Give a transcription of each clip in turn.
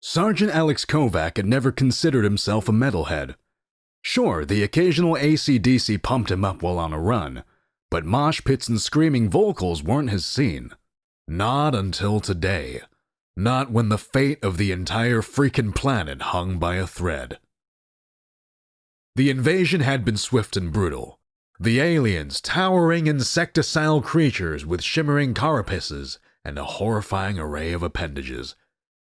Sergeant Alex Kovac had never considered himself a metalhead. Sure, the occasional AC/DC pumped him up while on a run, but mosh pits and screaming vocals weren't his scene. Not until today. Not when the fate of the entire freaking planet hung by a thread. The invasion had been swift and brutal. The aliens, towering insecticidal creatures with shimmering carapaces and a horrifying array of appendages,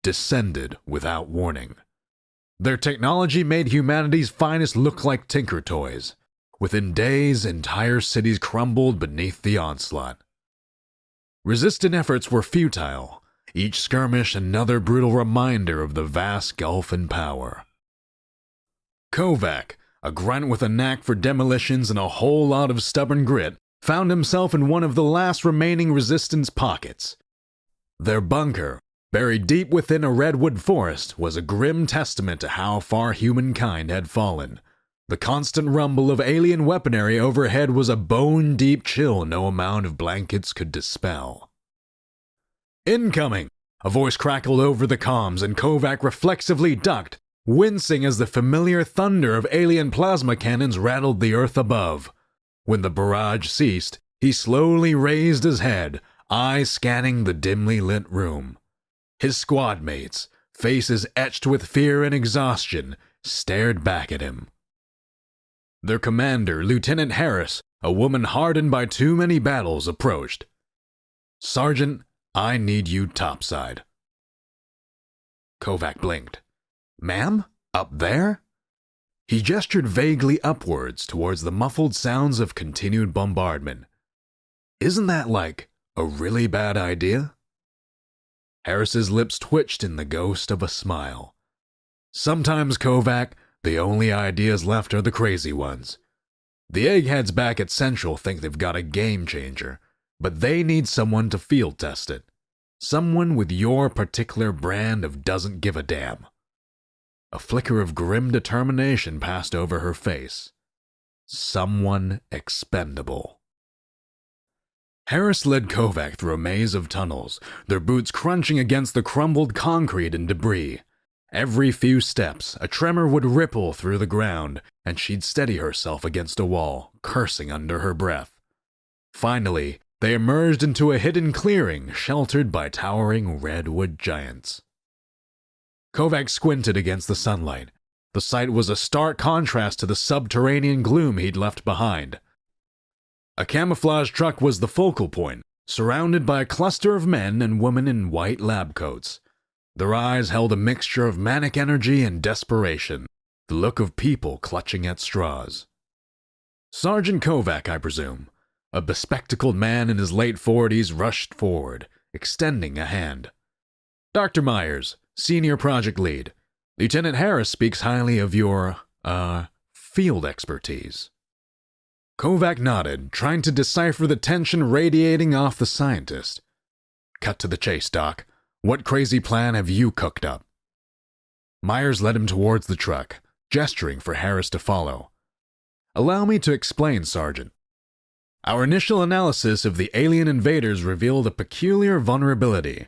descended without warning. Their technology made humanity's finest look like tinker toys. Within days, entire cities crumbled beneath the onslaught. Resistant efforts were futile, each skirmish another brutal reminder of the vast gulf in power. Kovac, a grunt with a knack for demolitions and a whole lot of stubborn grit, found himself in one of the last remaining resistance pockets. Their bunker, buried deep within a redwood forest, was a grim testament to how far humankind had fallen. The constant rumble of alien weaponry overhead was a bone-deep chill no amount of blankets could dispel. "Incoming!" A voice crackled over the comms, and Kovac reflexively ducked, wincing as the familiar thunder of alien plasma cannons rattled the earth above. When the barrage ceased, he slowly raised his head, eyes scanning the dimly lit room. His squad mates, faces etched with fear and exhaustion, stared back at him. Their commander, Lieutenant Harris, a woman hardened by too many battles, approached. "Sergeant, I need you topside." Kovac blinked. "Ma'am? Up there?" He gestured vaguely upwards towards the muffled sounds of continued bombardment. "Isn't that like a really bad idea?" Harris's lips twitched in the ghost of a smile. "Sometimes, Kovac, the only ideas left are the crazy ones. The eggheads back at Central think they've got a game changer, but they need someone to field test it. Someone with your particular brand of doesn't give a damn." A flicker of grim determination passed over her face. Someone expendable. Harris led Kovac through a maze of tunnels, their boots crunching against the crumbled concrete and debris. Every few steps, a tremor would ripple through the ground, and she'd steady herself against a wall, cursing under her breath. Finally, they emerged into a hidden clearing sheltered by towering redwood giants. Kovac squinted against the sunlight. The sight was a stark contrast to the subterranean gloom he'd left behind. A camouflage truck was the focal point, surrounded by a cluster of men and women in white lab coats. Their eyes held a mixture of manic energy and desperation, the look of people clutching at straws. Sergeant Kovac, I presume. A bespectacled man in his late 40s rushed forward, extending a hand. "Dr. Myers, Senior Project Lead. Lieutenant Harris speaks highly of your, field expertise." Kovac nodded, trying to decipher the tension radiating off the scientist. "Cut to the chase, Doc. What crazy plan have you cooked up?" Myers led him towards the truck, gesturing for Harris to follow. "Allow me to explain, Sergeant. Our initial analysis of the alien invaders revealed a peculiar vulnerability.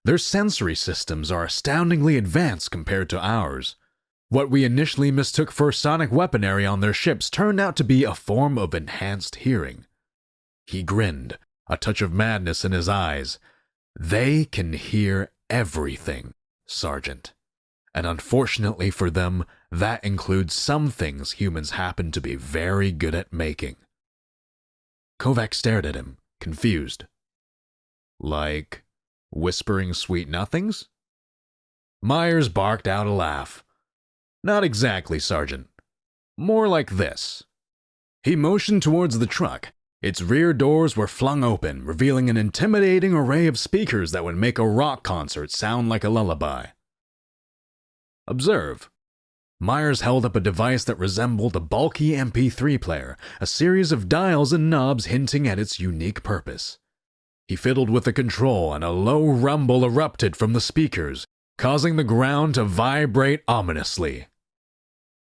Their sensory systems are astoundingly advanced compared to ours. What we initially mistook for sonic weaponry on their ships turned out to be a form of enhanced hearing." He grinned, a touch of madness in his eyes. "They can hear everything, Sergeant. And unfortunately for them, that includes some things humans happen to be very good at making." Kovac stared at him, confused. "Like whispering sweet nothings?" Myers barked out a laugh. "Not exactly, Sergeant. More like this." He motioned towards the truck. Its rear doors were flung open, revealing an intimidating array of speakers that would make a rock concert sound like a lullaby. "Observe." Myers held up a device that resembled a bulky MP3 player, a series of dials and knobs hinting at its unique purpose. He fiddled with the control, and a low rumble erupted from the speakers, causing the ground to vibrate ominously.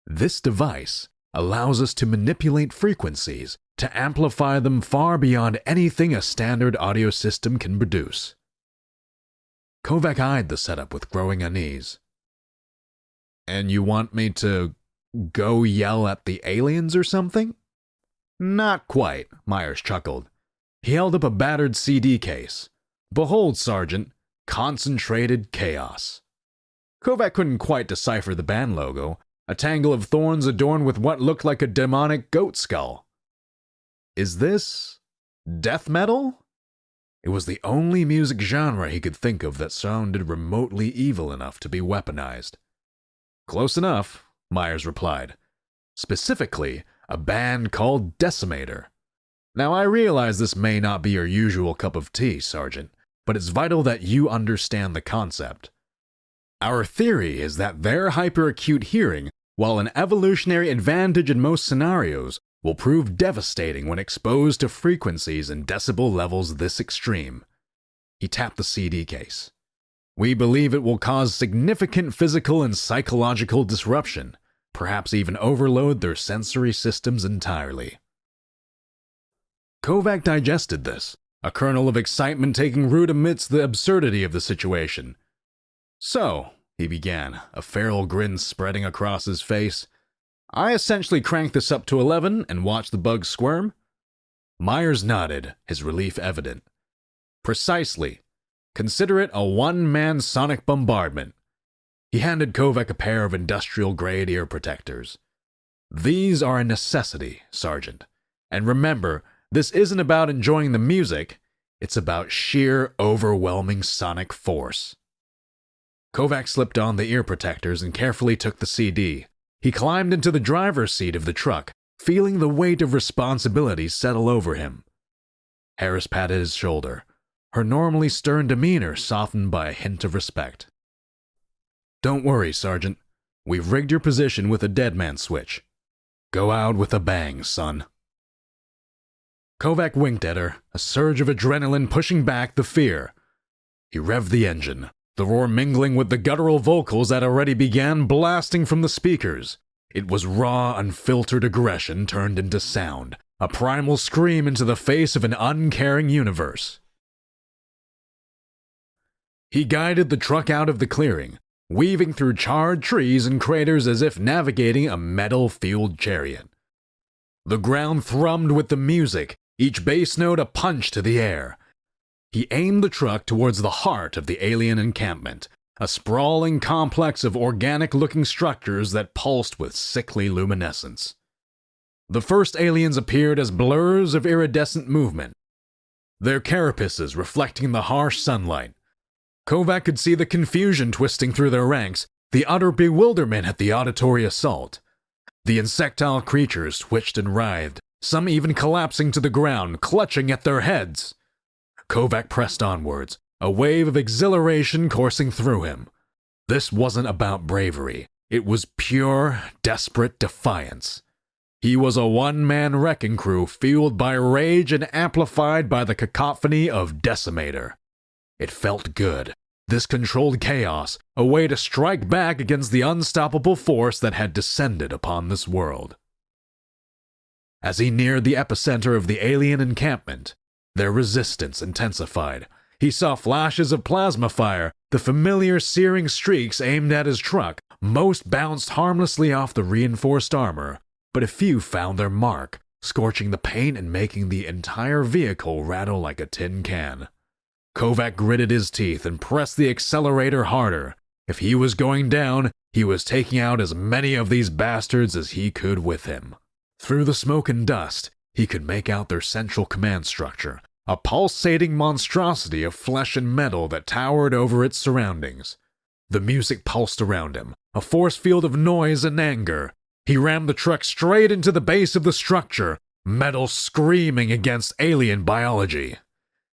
"This device allows us to manipulate frequencies, to amplify them far beyond anything a standard audio system can produce." Kovac eyed the setup with growing unease. And you want me to go yell at the aliens or something? Not quite, Myers chuckled. He held up a battered CD case. Behold, Sergeant, concentrated chaos. Kovac couldn't quite decipher the band logo, a tangle of thorns adorned with what looked like a demonic goat skull. Is this death metal? It was the only music genre he could think of that sounded remotely evil enough to be weaponized. Close enough, Myers replied. Specifically, a band called Decimator. Now, I realize this may not be your usual cup of tea, Sergeant, but it's vital that you understand the concept. Our theory is that their hyperacute hearing, while an evolutionary advantage in most scenarios, will prove devastating when exposed to frequencies and decibel levels this extreme. He tapped the CD case. We believe it will cause significant physical and psychological disruption, perhaps even overload their sensory systems entirely. Kovac digested this, a kernel of excitement taking root amidst the absurdity of the situation. So, he began, a feral grin spreading across his face, I essentially cranked this up to 11 and watched the bugs squirm? Myers nodded, his relief evident. Precisely. Consider it a one-man sonic bombardment. He handed Kovac a pair of industrial-grade ear protectors. These are a necessity, Sergeant. And remember, this isn't about enjoying the music, it's about sheer, overwhelming sonic force. Kovac slipped on the ear protectors and carefully took the CD. He climbed into the driver's seat of the truck, feeling the weight of responsibility settle over him. Harris patted his shoulder, her normally stern demeanor softened by a hint of respect. Don't worry, Sergeant. We've rigged your position with a dead man switch. Go out with a bang, son. Kovac winked at her, a surge of adrenaline pushing back the fear. He revved the engine, the roar mingling with the guttural vocals that already began blasting from the speakers. It was raw, unfiltered aggression turned into sound, a primal scream into the face of an uncaring universe. He guided the truck out of the clearing, weaving through charred trees and craters as if navigating a metal-fueled chariot. The ground thrummed with the music, each bass note a punch to the air. He aimed the truck towards the heart of the alien encampment, a sprawling complex of organic-looking structures that pulsed with sickly luminescence. The first aliens appeared as blurs of iridescent movement, their carapaces reflecting the harsh sunlight. Kovac could see the confusion twisting through their ranks, the utter bewilderment at the auditory assault. The insectile creatures twitched and writhed, some even collapsing to the ground, clutching at their heads. Kovac pressed onwards, a wave of exhilaration coursing through him. This wasn't about bravery. It was pure, desperate defiance. He was a one-man wrecking crew fueled by rage and amplified by the cacophony of Decimator. It felt good. This controlled chaos, a way to strike back against the unstoppable force that had descended upon this world. As he neared the epicenter of the alien encampment, their resistance intensified. He saw flashes of plasma fire, the familiar searing streaks aimed at his truck. Most bounced harmlessly off the reinforced armor, but a few found their mark, scorching the paint and making the entire vehicle rattle like a tin can. Kovac gritted his teeth and pressed the accelerator harder. If he was going down, he was taking out as many of these bastards as he could with him. Through the smoke and dust, he could make out their central command structure, a pulsating monstrosity of flesh and metal that towered over its surroundings. The music pulsed around him, a force field of noise and anger. He rammed the truck straight into the base of the structure, metal screaming against alien biology.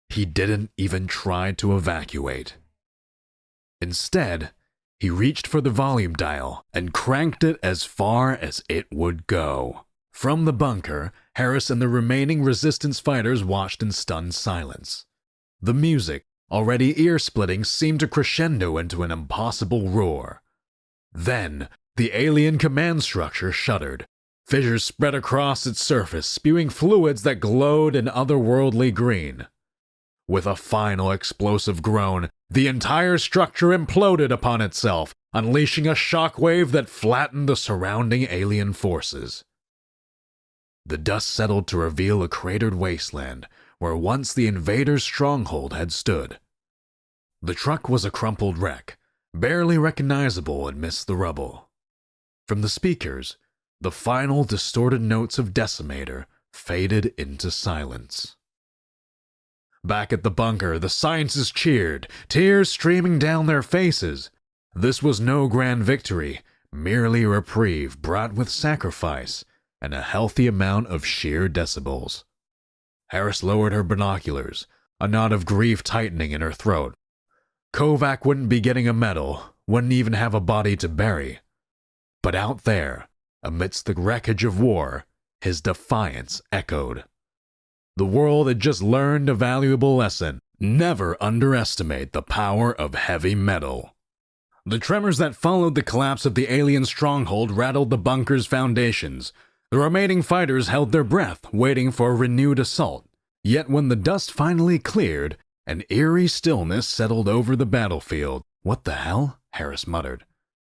He didn't even try to evacuate. Instead, he reached for the volume dial and cranked it as far as it would go. From the bunker, Harris and the remaining resistance fighters watched in stunned silence. The music, already ear-splitting, seemed to crescendo into an impossible roar. Then, the alien command structure shuddered. Fissures spread across its surface, spewing fluids that glowed an otherworldly green. With a final explosive groan, The entire structure imploded upon itself, unleashing a shockwave that flattened the surrounding alien forces. The dust settled to reveal a cratered wasteland where once the invaders' stronghold had stood. The truck was a crumpled wreck, barely recognizable amidst the rubble. From the speakers, the final distorted notes of Decimator faded into silence. Back at the bunker, the scientists cheered, tears streaming down their faces. This was no grand victory, merely a reprieve brought with sacrifice and a healthy amount of sheer decibels. Harris lowered her binoculars, a knot of grief tightening in her throat. Kovac wouldn't be getting a medal, wouldn't even have a body to bury. But out there, amidst the wreckage of war, his defiance echoed. The world had just learned a valuable lesson. Never underestimate the power of heavy metal. The tremors that followed the collapse of the alien stronghold rattled the bunker's foundations. The remaining fighters held their breath, waiting for a renewed assault. Yet when the dust finally cleared, an eerie stillness settled over the battlefield. "What the hell?" Harris muttered.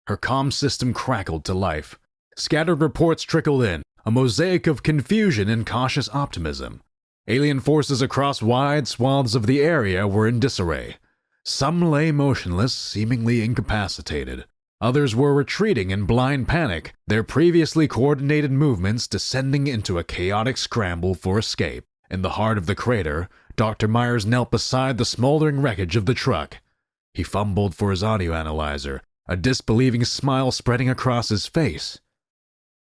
Her comm system crackled to life. Scattered reports trickled in, a mosaic of confusion and cautious optimism. Alien forces across wide swaths of the area were in disarray. Some lay motionless, seemingly incapacitated. Others were retreating in blind panic, their previously coordinated movements descending into a chaotic scramble for escape. In the heart of the crater, Dr. Myers knelt beside the smoldering wreckage of the truck. He fumbled for his audio analyzer, a disbelieving smile spreading across his face.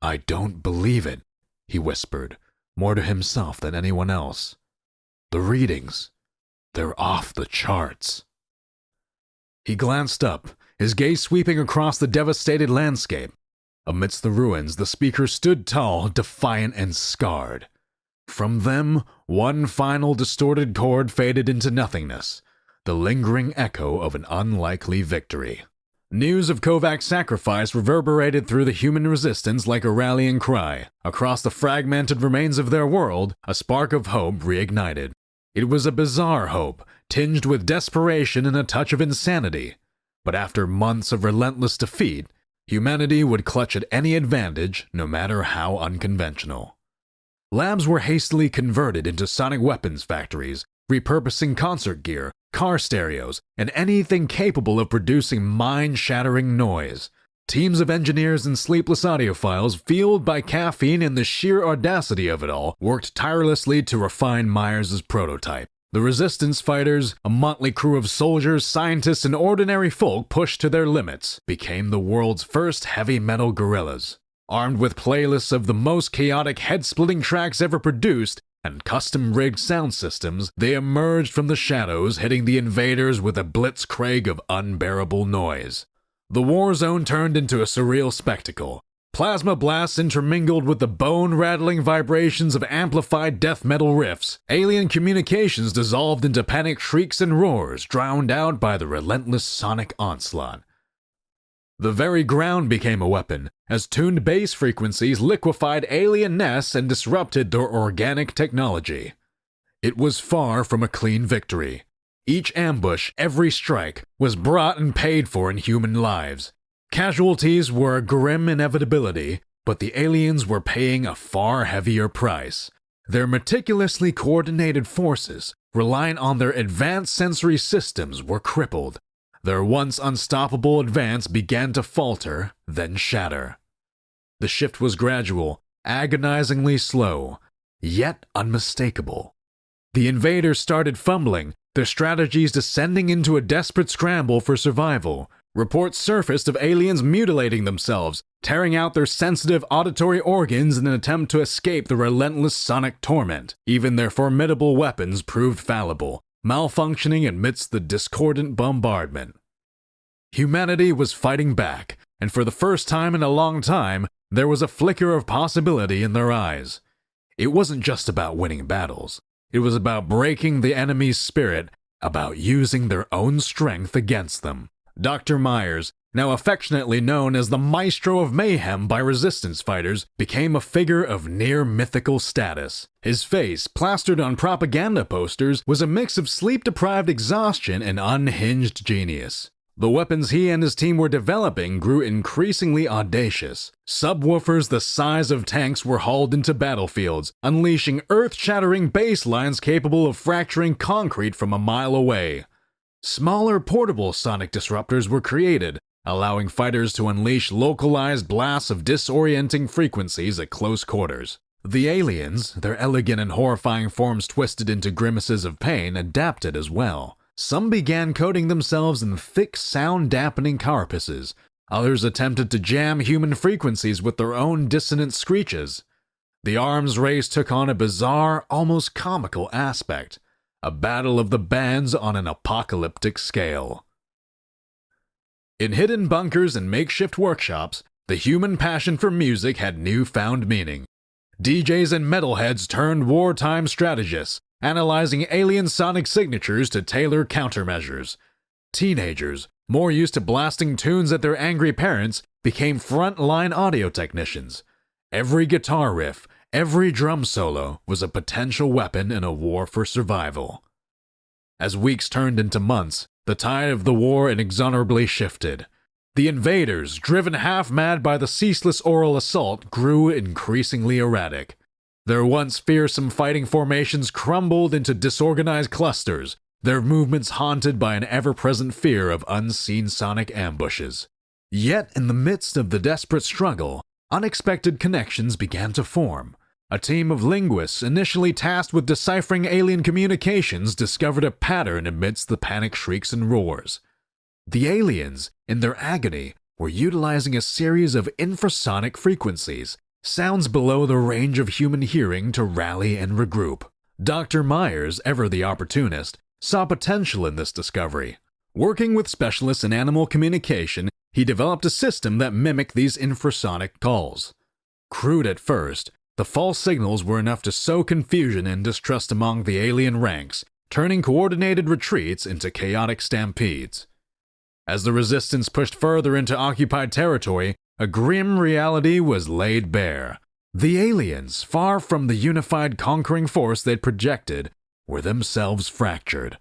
"I don't believe it," he whispered, more to himself than anyone else. "The readings, they're off the charts." He glanced up, his gaze sweeping across the devastated landscape. Amidst the ruins, the speaker stood tall, defiant and scarred. From them, one final distorted chord faded into nothingness, the lingering echo of an unlikely victory. News of Kovac's sacrifice reverberated through the human resistance like a rallying cry. Across the fragmented remains of their world, a spark of hope reignited. It was a bizarre hope, tinged with desperation and a touch of insanity. But after months of relentless defeat, humanity would clutch at any advantage, no matter how unconventional. Labs were hastily converted into sonic weapons factories, repurposing concert gear, car stereos, and anything capable of producing mind-shattering noise. Teams of engineers and sleepless audiophiles, fueled by caffeine and the sheer audacity of it all, worked tirelessly to refine Myers' prototype. The resistance fighters, a motley crew of soldiers, scientists, and ordinary folk pushed to their limits, became the world's first heavy metal guerrillas. Armed with playlists of the most chaotic head-splitting tracks ever produced, and custom-rigged sound systems, they emerged from the shadows, hitting the invaders with a blitzkrieg of unbearable noise. The war zone turned into a surreal spectacle. Plasma blasts intermingled with the bone-rattling vibrations of amplified death metal riffs. Alien communications dissolved into panicked shrieks and roars, drowned out by the relentless sonic onslaught. The very ground became a weapon, as tuned bass frequencies liquefied alien nests and disrupted their organic technology. It was far from a clean victory. Each ambush, every strike, was brought and paid for in human lives. Casualties were a grim inevitability, but the aliens were paying a far heavier price. Their meticulously coordinated forces, relying on their advanced sensory systems, were crippled. Their once unstoppable advance began to falter, then shatter. The shift was gradual, agonizingly slow, yet unmistakable. The invaders started fumbling, their strategies descending into a desperate scramble for survival. Reports surfaced of aliens mutilating themselves, tearing out their sensitive auditory organs in an attempt to escape the relentless sonic torment. Even their formidable weapons proved fallible, malfunctioning amidst the discordant bombardment. Humanity was fighting back, and for the first time in a long time, there was a flicker of possibility in their eyes. It wasn't just about winning battles. It was about breaking the enemy's spirit, about using their own strength against them. Dr. Myers, now affectionately known as the Maestro of Mayhem by resistance fighters, became a figure of near-mythical status. His face, plastered on propaganda posters, was a mix of sleep-deprived exhaustion and unhinged genius. The weapons he and his team were developing grew increasingly audacious. Subwoofers the size of tanks were hauled into battlefields, unleashing earth-shattering bass lines capable of fracturing concrete from a mile away. Smaller portable sonic disruptors were created, allowing fighters to unleash localized blasts of disorienting frequencies at close quarters. The aliens, their elegant and horrifying forms twisted into grimaces of pain, adapted as well. Some began coating themselves in thick sound-dampening carapaces. Others attempted to jam human frequencies with their own dissonant screeches. The arms race took on a bizarre, almost comical aspect. A battle of the bands on an apocalyptic scale. In hidden bunkers and makeshift workshops, the human passion for music had newfound meaning. DJs and metalheads turned wartime strategists, analyzing alien sonic signatures to tailor countermeasures. Teenagers, more used to blasting tunes at their angry parents, became front-line audio technicians. Every guitar riff, every drum solo was a potential weapon in a war for survival. As weeks turned into months, the tide of the war inexorably shifted. The invaders, driven half-mad by the ceaseless oral assault, grew increasingly erratic. Their once fearsome fighting formations crumbled into disorganized clusters, their movements haunted by an ever-present fear of unseen sonic ambushes. Yet, in the midst of the desperate struggle, unexpected connections began to form. A team of linguists, initially tasked with deciphering alien communications, discovered a pattern amidst the panic shrieks and roars. The aliens, in their agony, were utilizing a series of infrasonic frequencies, sounds below the range of human hearing, to rally and regroup. Dr. Myers, ever the opportunist, saw potential in this discovery. Working with specialists in animal communication, he developed a system that mimicked these infrasonic calls. Crude at first, the false signals were enough to sow confusion and distrust among the alien ranks, turning coordinated retreats into chaotic stampedes. As the resistance pushed further into occupied territory, a grim reality was laid bare. The aliens, far from the unified conquering force they'd projected, were themselves fractured.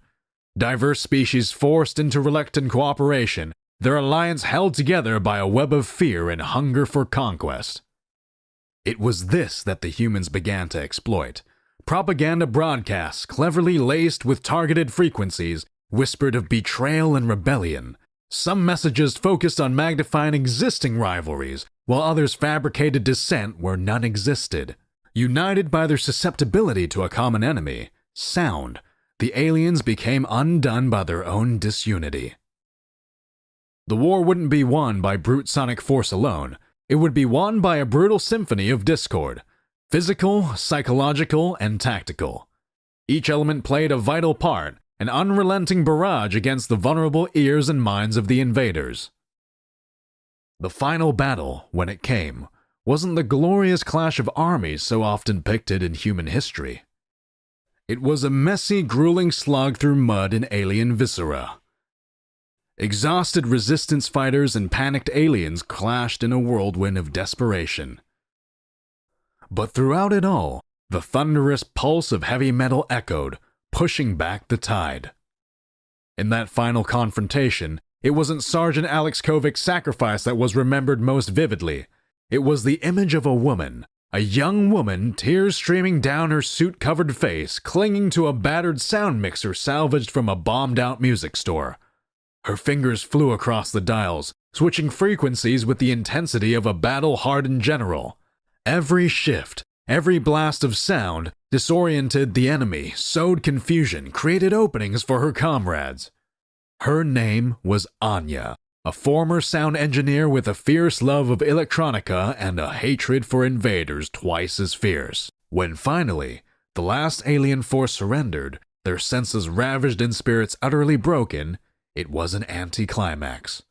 Diverse species forced into reluctant cooperation, their alliance held together by a web of fear and hunger for conquest. It was this that the humans began to exploit. Propaganda broadcasts, cleverly laced with targeted frequencies, whispered of betrayal and rebellion. Some messages focused on magnifying existing rivalries, while others fabricated dissent where none existed. United by their susceptibility to a common enemy, sound, the aliens became undone by their own disunity. The war wouldn't be won by brute sonic force alone. It would be won by a brutal symphony of discord, physical, psychological, and tactical. Each element played a vital part, an unrelenting barrage against the vulnerable ears and minds of the invaders. The final battle, when it came, wasn't the glorious clash of armies so often depicted in human history. It was a messy, grueling slog through mud and alien viscera. Exhausted resistance fighters and panicked aliens clashed in a whirlwind of desperation. But throughout it all, the thunderous pulse of heavy metal echoed, pushing back the tide. In that final confrontation, it wasn't Sergeant Alex Kovic's sacrifice that was remembered most vividly. It was the image of a woman, a young woman, tears streaming down her suit-covered face, clinging to a battered sound mixer salvaged from a bombed-out music store. Her fingers flew across the dials, switching frequencies with the intensity of a battle-hardened general. Every shift, every blast of sound, disoriented the enemy, sowed confusion, created openings for her comrades. Her name was Anya, a former sound engineer with a fierce love of electronica and a hatred for invaders twice as fierce. When finally, the last alien force surrendered, their senses ravaged and spirits utterly broken, it was an anticlimax.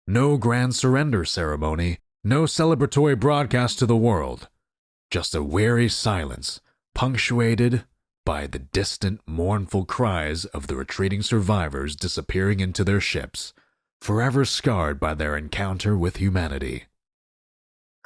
No grand surrender ceremony, no celebratory broadcast to the world. Just a weary silence, punctuated by the distant, mournful cries of the retreating survivors disappearing into their ships, forever scarred by their encounter with humanity.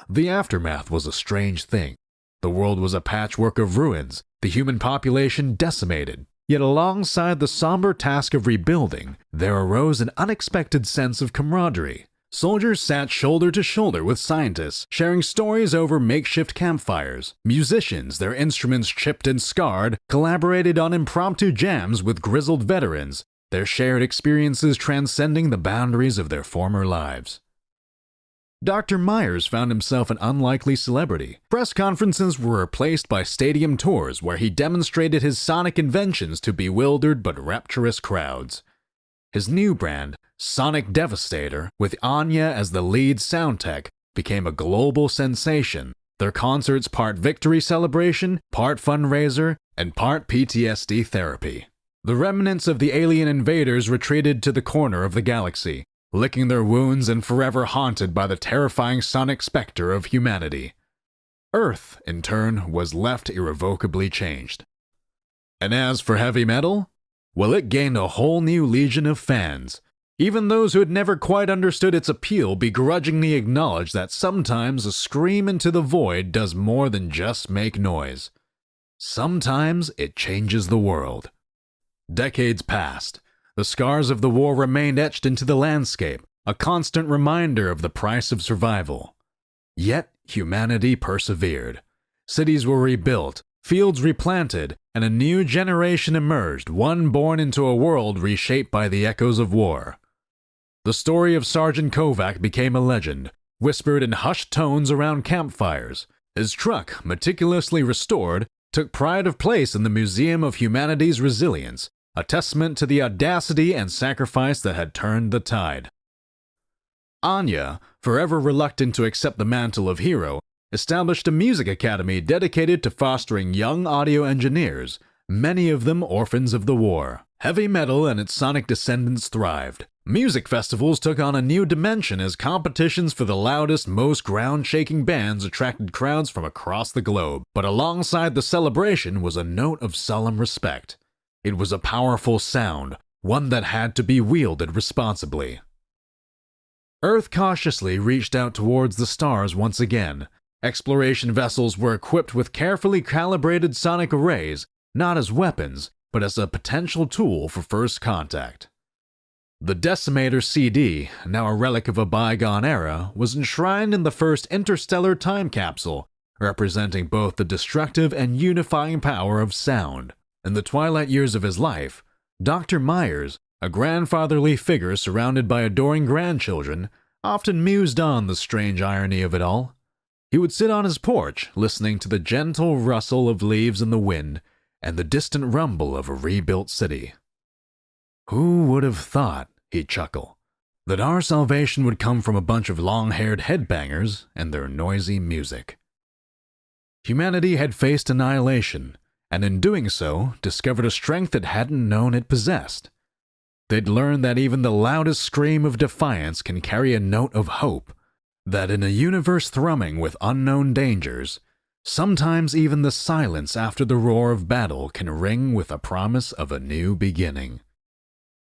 The aftermath was a strange thing. The world was a patchwork of ruins, the human population decimated. Yet alongside the somber task of rebuilding, there arose an unexpected sense of camaraderie. Soldiers sat shoulder to shoulder with scientists, sharing stories over makeshift campfires. Musicians, their instruments chipped and scarred, collaborated on impromptu jams with grizzled veterans, their shared experiences transcending the boundaries of their former lives. Dr. Myers found himself an unlikely celebrity. Press conferences were replaced by stadium tours where he demonstrated his sonic inventions to bewildered but rapturous crowds. His new brand, Sonic Devastator, with Anya as the lead sound tech, became a global sensation, their concerts part victory celebration, part fundraiser, and part PTSD therapy. The remnants of the alien invaders retreated to the corner of the galaxy, licking their wounds and forever haunted by the terrifying sonic specter of humanity. Earth, in turn, was left irrevocably changed. And as for heavy metal, well, it gained a whole new legion of fans. Even those who had never quite understood its appeal begrudgingly acknowledged that sometimes a scream into the void does more than just make noise. Sometimes it changes the world. Decades passed. The scars of the war remained etched into the landscape, a constant reminder of the price of survival. Yet humanity persevered. Cities were rebuilt, fields replanted, and a new generation emerged, one born into a world reshaped by the echoes of war. The story of Sergeant Kovac became a legend, whispered in hushed tones around campfires. His truck, meticulously restored, took pride of place in the Museum of Humanity's Resilience, a testament to the audacity and sacrifice that had turned the tide. Anya, forever reluctant to accept the mantle of hero, established a music academy dedicated to fostering young audio engineers, many of them orphans of the war. Heavy metal and its sonic descendants thrived. Music festivals took on a new dimension as competitions for the loudest, most ground-shaking bands attracted crowds from across the globe. But alongside the celebration was a note of solemn respect. It was a powerful sound, one that had to be wielded responsibly. Earth cautiously reached out towards the stars once again. Exploration vessels were equipped with carefully calibrated sonic arrays, not as weapons, but as a potential tool for first contact. The Decimator CD, now a relic of a bygone era, was enshrined in the first interstellar time capsule, representing both the destructive and unifying power of sound. In the twilight years of his life, Dr. Myers, a grandfatherly figure surrounded by adoring grandchildren, often mused on the strange irony of it all. He would sit on his porch, listening to the gentle rustle of leaves in the wind and the distant rumble of a rebuilt city. Who would have thought, he'd chuckle, that our salvation would come from a bunch of long-haired headbangers and their noisy music? Humanity had faced annihilation, and in doing so, discovered a strength it hadn't known it possessed. They'd learned that even the loudest scream of defiance can carry a note of hope, that in a universe thrumming with unknown dangers, sometimes even the silence after the roar of battle can ring with a promise of a new beginning.